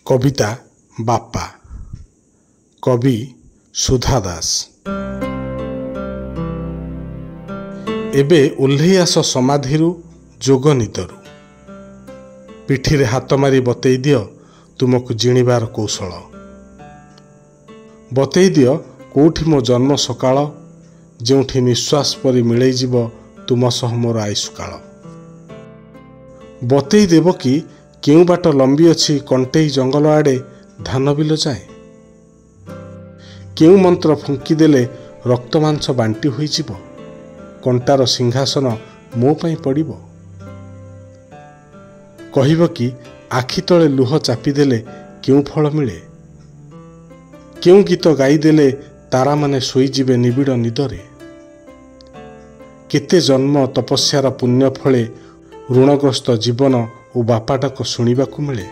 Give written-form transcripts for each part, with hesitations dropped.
कविता बापा कवि सुधा दास। एबे उल्लेई आस समाधिरू जोग निदरू पिठीरे हाथ मारी बतई दियो तुमको जिणिबार कौशल। बतई दियो कोठी मो जन्म सकाळ जोठी निश्वास परि मिलई जीव तुम सह मोर आयुष काल। बतई देव कि केउ बाट लंबी अछि कंटेई जंगल आड़े धान बिल जाए। केउ मंत्र फुंकी देले रक्त मांस बांटी होई जीव कंटार सिंहासन मो पई पड़िबो। कहिबो कि आखि तले लुह चापी देले केउ फल मिले। केउ गीत गाई देले तारा माने सोई जीवे निबिड़ निदरे। केते जन्म तपस्यार पुण्य फले ऋणग्रस्त जीवन और बापा डाक शुणा मिले।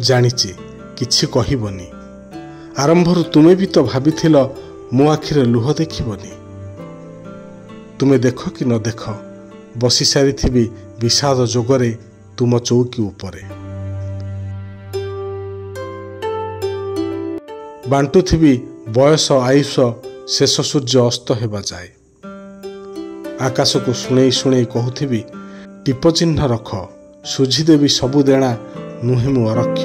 जानिछि किछि कहिबनी आरंभरू तुमे भी तो भाविथिल मो आखिरे लुह देखिबनी। तुमे देख कि न देख बसी सारिथिबी विषाद जोगरे तुम चौकी उपरे। बांटुथिबी बयस आयुष शेष सूर्य अस्त हेबा जाए। आकाश को शुणई शुणई कहूथिबी टीप चिन्ह रख सुझीदेवी सबु देणा नुहे मु अरक्ष।